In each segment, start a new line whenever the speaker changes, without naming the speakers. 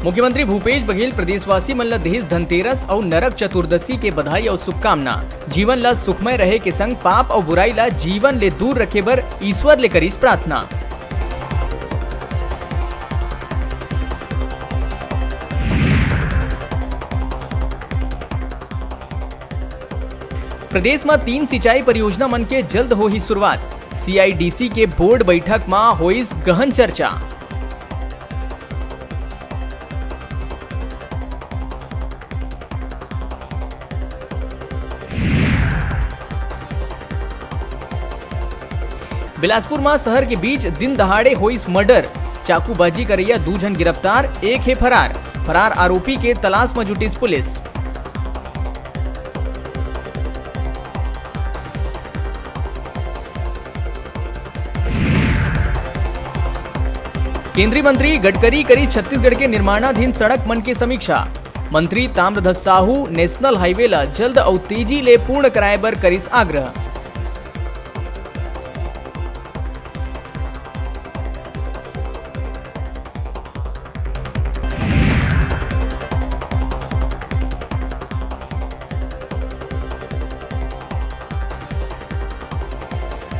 मुख्यमंत्री भूपेश बघेल प्रदेशवासी मन ला देहिस धनतेरस और नरक चतुर्दशी के बधाई और शुभकामना। जीवन ला सुखमय रहे के संग पाप और बुराई ला जीवन ले दूर रखे बर ईश्वर ले करीस प्रार्थना। प्रदेश में 3 सिंचाई परियोजना मन के जल्द हो ही शुरुआत। CIDC के बोर्ड बैठक में होइस गहन चर्चा। बिलासपुर में शहर के बीच दिन दहाड़े होइस मर्डर। चाकूबाजी करैया 2 जन गिरफ्तार, एक है फरार। फरार आरोपी के तलाश में जुटी पुलिस। केंद्रीय मंत्री गडकरी करी छत्तीसगढ़ के निर्माणाधीन सड़क मन की समीक्षा। मंत्री ताम्रध्वज साहू नेशनल हाईवे ला जल्द और तेजी ले पूर्ण कराए बर करिस आग्रह।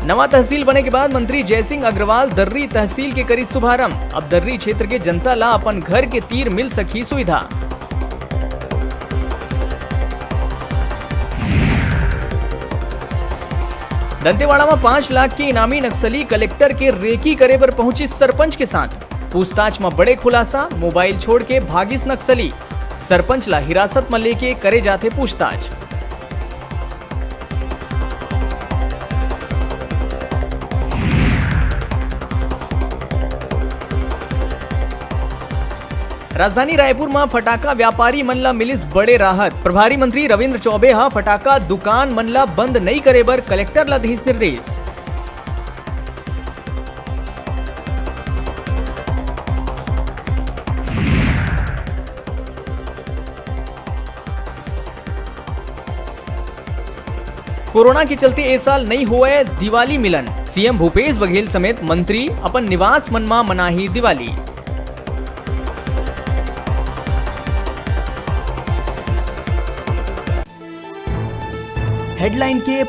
नवा तहसील बने के बाद मंत्री जयसिंह अग्रवाल दर्री तहसील के करी शुभारंभ। अब दर्री क्षेत्र के जनता ला अपन घर के तीर मिल सकी सुविधा। दंतेवाड़ा में 5 लाख के इनामी नक्सली कलेक्टर के रेकी करे पर पहुंची सरपंच के साथ। पूछताछ में बड़े खुलासा, मोबाइल छोड़ के भागिस नक्सली। सरपंच ला हिरासत में लेके करे जाते पूछताछ। राजधानी रायपुर में फटाका व्यापारी मन ला मिलिस बड़े राहत। प्रभारी मंत्री रविंद्र चौबे हा फटाका दुकान मन ला बंद नहीं करे बर कलेक्टर ला दिस निर्देश। कोरोना के चलते इस साल नहीं हुए दिवाली मिलन। सीएम भूपेश बघेल समेत मंत्री अपन निवास मन में मनाही दिवाली। हेडलाइन के